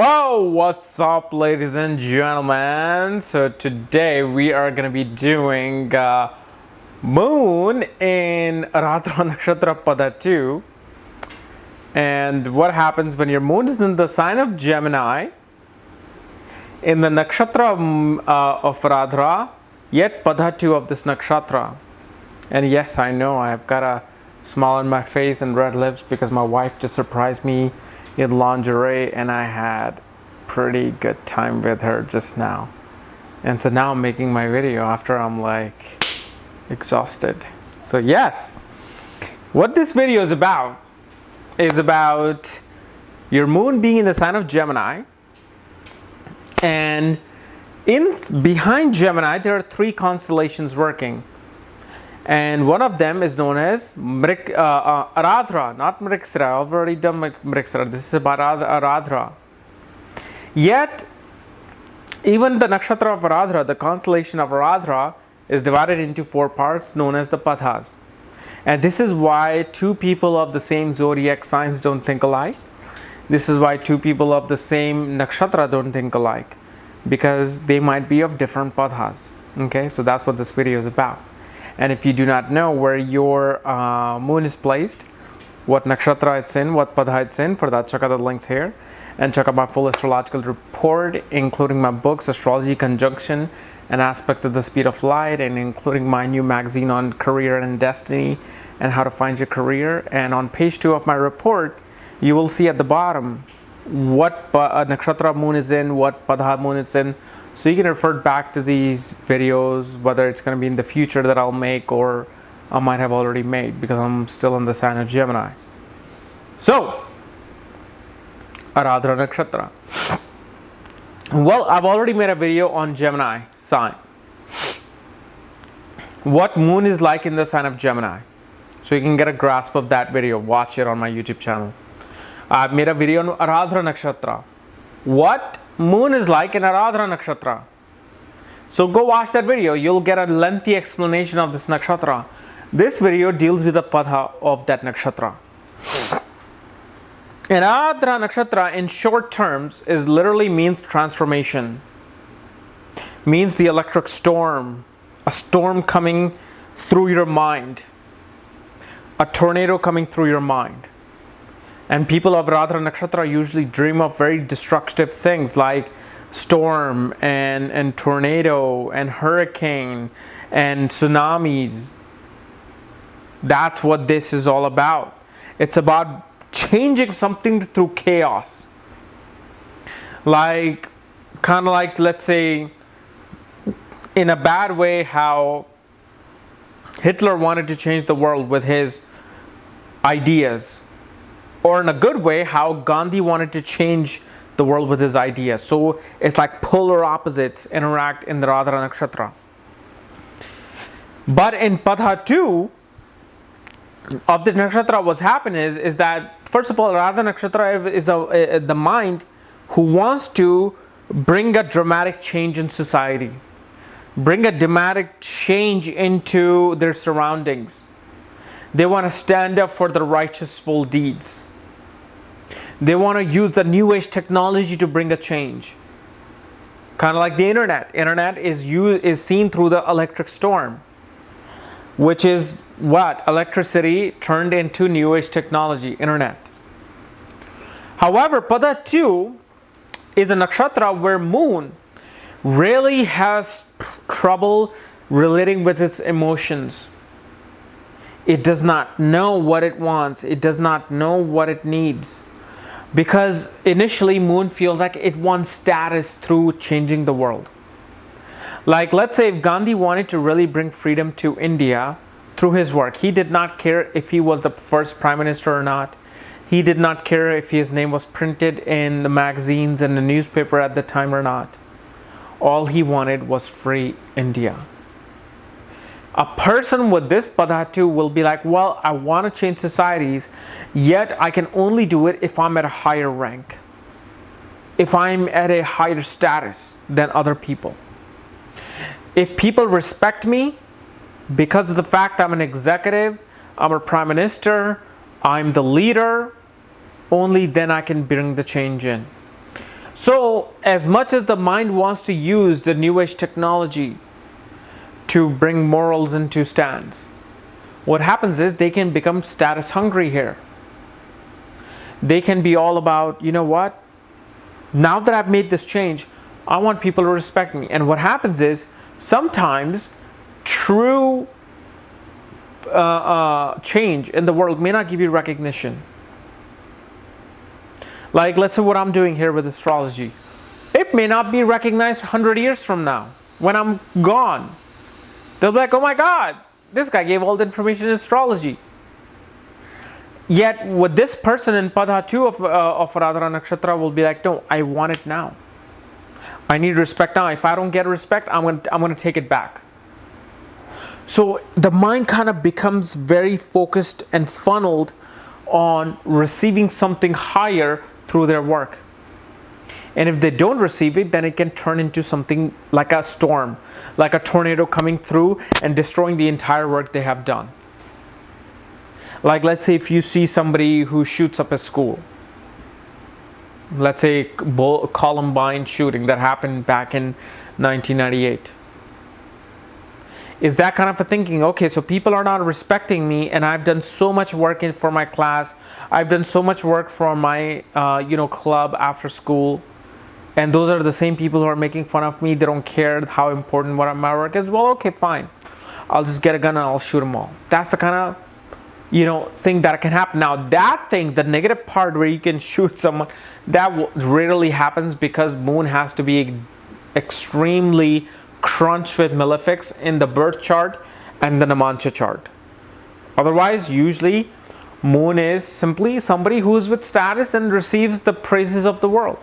Whoa, what's up, ladies and gentlemen? So today we are going to be doing Moon in Aradra Nakshatra Pada 2, and what happens when your moon is in the sign of Gemini in the Nakshatra of Aradra, yet Pada 2 of this Nakshatra. And yes, I know I've got a smile on my face and red lips because my wife just surprised me in lingerie and I had pretty good time with her just now. And so now I'm making my video after I'm like exhausted. So yes, what this video is about your moon being in the sign of Gemini, and behind Gemini there are three constellations working. And one of them is known as Aradra, not Mriksara. I've already done Mriksara. This is about Aradra. Yet, even the nakshatra of Aradra, the constellation of Aradra, is divided into four parts known as the Padhas. And this is why two people of the same zodiac signs don't think alike. This is why two people of the same nakshatra don't think alike, because they might be of different Padhas. Okay, so that's what this video is about. And if you do not know where your moon is placed, what nakshatra it's in, what padha it's in, for that check out the links here. And check out my full astrological report, including my books, Astrology, Conjunction, and Aspects of the Speed of Light, and including my new magazine on career and destiny, and how to find your career. And on page 2 of my report, you will see at the bottom what nakshatra moon is in, what padha moon it's in. So you can refer back to these videos, whether it's going to be in the future that I'll make or I might have already made, because I'm still in the sign of Gemini. So, Aradra Nakshatra. Well, I've already made a video on Gemini sign. What moon is like in the sign of Gemini. So you can get a grasp of that video. Watch it on my YouTube channel. I've made a video on Aradra Nakshatra. What moon is like in Aradra Nakshatra. So go watch that video. You'll get a lengthy explanation of this nakshatra. This video deals with the padha of that nakshatra. And Aradra Nakshatra in short terms is literally means transformation. Means the electric storm. A storm coming through your mind. A tornado coming through your mind. And people of Aradra Nakshatra usually dream of very destructive things like storm and tornado and hurricane and tsunamis. That's what this is all about. It's about changing something through chaos. Like, kind of like, let's say, in a bad way, how Hitler wanted to change the world with his ideas. Or in a good way, how Gandhi wanted to change the world with his ideas. So it's like polar opposites interact in the Aradra Nakshatra. But in Padha 2 of the Nakshatra, what's happened is that, first of all, Aradra Nakshatra is the mind who wants to bring a dramatic change in society. Bring a dramatic change into their surroundings. They want to stand up for the righteous full deeds. They want to use the new age technology to bring a change. Kind of like the internet. Internet is seen through the electric storm, which is what? Electricity turned into new age technology, internet. However, Pada 2 is a nakshatra where moon really has trouble relating with its emotions. It does not know what it wants. It does not know what it needs. Because initially moon feels like it wants status through changing the world. Like, let's say if Gandhi wanted to really bring freedom to India through his work, he did not care if he was the first prime minister or not. He did not care if his name was printed in the magazines and the newspaper at the time or not. All he wanted was free India. A person with this Padha 2 will be like, well, I want to change societies, yet I can only do it if I'm at a higher rank. If I'm at a higher status than other people. If people respect me because of the fact I'm an executive, I'm a prime minister, I'm the leader, only then I can bring the change in. So as much as the mind wants to use the new age technology to bring morals into stands, what happens is they can become status hungry here. They can be all about, you know what, now that I've made this change, I want people to respect me. And what happens is sometimes true change in the world may not give you recognition. Like, let's say what I'm doing here with astrology. It may not be recognized 100 years from now when I'm gone. They'll be like, oh my God, this guy gave all the information in astrology. Yet with this person in Pada 2 of Aradra Nakshatra will be like, no, I want it now. I need respect now. If I don't get respect, I'm going to take it back. So the mind kind of becomes very focused and funneled on receiving something higher through their work. And if they don't receive it, then it can turn into something like a storm, like a tornado coming through and destroying the entire work they have done. Like, let's say if you see somebody who shoots up a school, let's say Columbine shooting that happened back in 1998. Is that kind of a thinking, okay, so people are not respecting me and I've done so much work for my class, I've done so much work for my club after school, and those are the same people who are making fun of me, they don't care how important what my work is. Well, okay, fine, I'll just get a gun and I'll shoot them all. That's the kind of thing that can happen. Now that thing, the negative part where you can shoot someone, that rarely happens because moon has to be extremely crunched with malefics in the birth chart and the Namansha chart. Otherwise, usually moon is simply somebody who is with status and receives the praises of the world.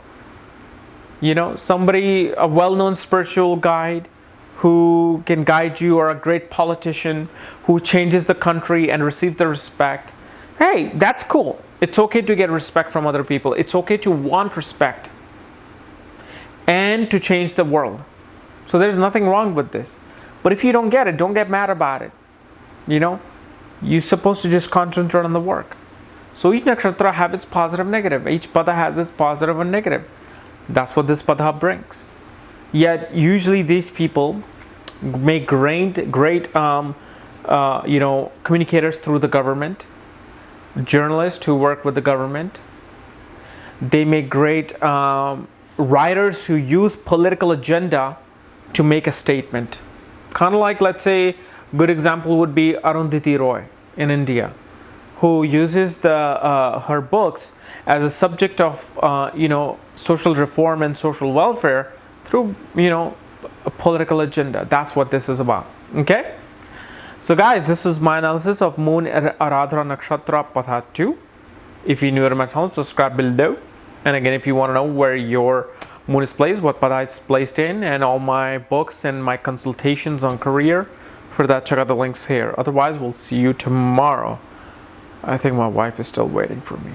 Somebody, a well-known spiritual guide who can guide you, or a great politician who changes the country and receives the respect. Hey, that's cool. It's okay to get respect from other people. It's okay to want respect and to change the world. So there's nothing wrong with this. But if you don't get it, don't get mad about it. You're supposed to just concentrate on the work. So each nakshatra have its positive and negative. Each pada has its positive and negative. That's what this pada brings. Yet usually these people make great communicators through the government, journalists who work with the government. They make great writers who use political agenda to make a statement. Kind of like, let's say, good example would be Arundhati Roy in India, who uses her books as a subject of social reform and social welfare through a political agenda. That's what this is about. Okay, so guys, this is my analysis of moon Aradra Nakshatra Pada 2. If you're new to my channel, subscribe below. And again, if you want to know where your moon is placed, what pada it's placed in, and all my books and my consultations on career, for that check out the links here. Otherwise, we'll see you tomorrow. I think my wife is still waiting for me.